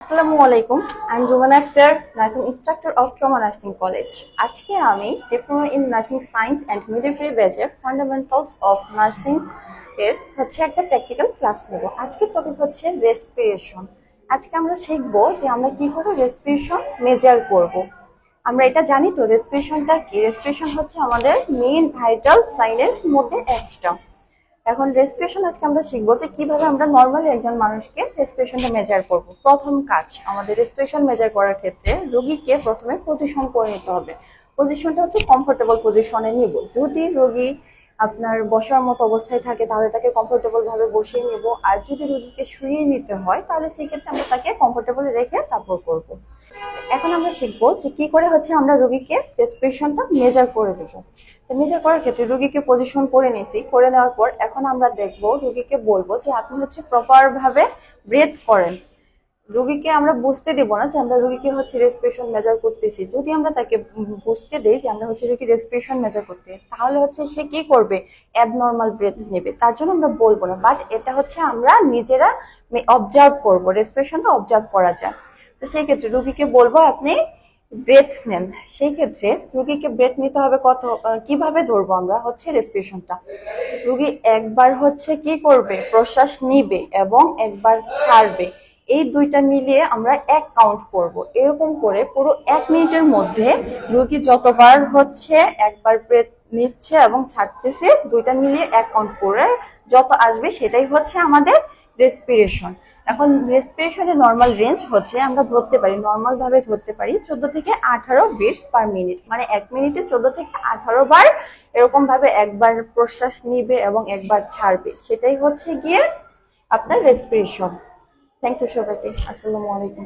আসসালামু আলাইকুম। I am Rumana Akter, nursing instructor of trauma nursing college. আজকে আমি diploma in nursing science and midwifery ব্যাচের ফান্ডামেন্টালস অফ নার্সিং এর একটা প্র্যাকটিক্যাল ক্লাস নেব। আজকের টপিক হচ্ছে রেসপিরেশন। আজকে আমরা শিখবো যে আমরা কি করে রেসপিরেশন মেজার করব। আমরা এটা জানি তো রেসপিরেশনটা কি। রেসপিরেশন হচ্ছে আমাদের মেইন ভাইটাল সাইনের মধ্যে একটা। এখন রেসপিরেশন আজকে আমরা শিখবো যে কিভাবে আমরা নর্মালি একজন মানুষকে রেসপিরেশনটা মেজার করব। প্রথম কাজ আমাদের রেসপিরেশন মেজার করার ক্ষেত্রে রোগীকে প্রথমে পজিশন করে নিতে হবে। পজিশনটা হচ্ছে কমফোর্টেবল পজিশনে নিব। যদি রোগী আপনার বসার মতো অবস্থায় থাকে তাহলে তাকে কমফোর্টেবল ভাবে বসিয়ে নিব, আর যদি রোগীকে শুইয়ে নিতে হয় তাহলে সেই ক্ষেত্রে আমরা তাকে কমফোর্টেবল রেখে তারপর করব। এখন আমরা শিখবো যে কি করে হচ্ছে আমরা রোগীকে রেসপিরেশনটা মেজার করে দেবো। মেজার করার ক্ষেত্রে রোগীকে পজিশন করে নিয়েছি, করে নেওয়ার পর এখন আমরা দেখবো রোগীকে বলবো যে আপনি হচ্ছে প্রপার ভাবে ব্রেথ করেন। রোগীকে আমরা বুঝতে দেবো না যে আমরা রোগীকে হচ্ছে রেসপিরেশন মেজার করতেছি। যদি আমরা তাকে বুঝতে দেই যে আমরা হচ্ছে রোগী রেসপিরেশন মেজার করতে, তাহলে হচ্ছে সে কি করবে, অ্যাবনর্মাল ব্রেথ নেবে। তার জন্য আমরা বলবো না, বাট এটা হচ্ছে আমরা নিজেরা অবজার্ভ করবো। রেসপিরেশনটা অবজার্ভ করা যায়। তো সেই ক্ষেত্রে রোগীকে বলবো আপনি ব্রেথ নেন। সেই ক্ষেত্রে রোগীকে ব্রেথ নিতে হবে কিভাবে ধরবো আমরা হচ্ছে রেসপিরেশনটা। রোগী একবার হচ্ছে কি করবে, প্রশ্বাস নিবে এবং একবার ছাড়বে। এই দুইটা মিলিয়ে আমরা এক কাউন্ট করব। এরকম করে পুরো 1 মিনিটের মধ্যে রোগী যতবার হচ্ছে একবার ব্রেথ নিচ্ছে এবং ছাড়তেছে দুইটা মিলিয়ে এক কাউন্ট করে যত আসবে সেটাই হচ্ছে আমাদের রেসপিরেশন। এখন রেসপিরেশনের নর্মাল রেঞ্জ হচ্ছে আমরা ধরতে পারি, নর্মাল ভাবে ধরতে পারি 14 থেকে 18 বিটস পার মিনিট, মানে 1 মিনিটে 14 থেকে 18 বার এরকম ভাবে একবার প্রশ্বাস নিবে এবং একবার ছাড়বে। সেটাই হচ্ছে গিয়ে আপনার রেসপিরেশন। থ্যাংক ইউ সবাইকে। আসসালামু আলাইকুম।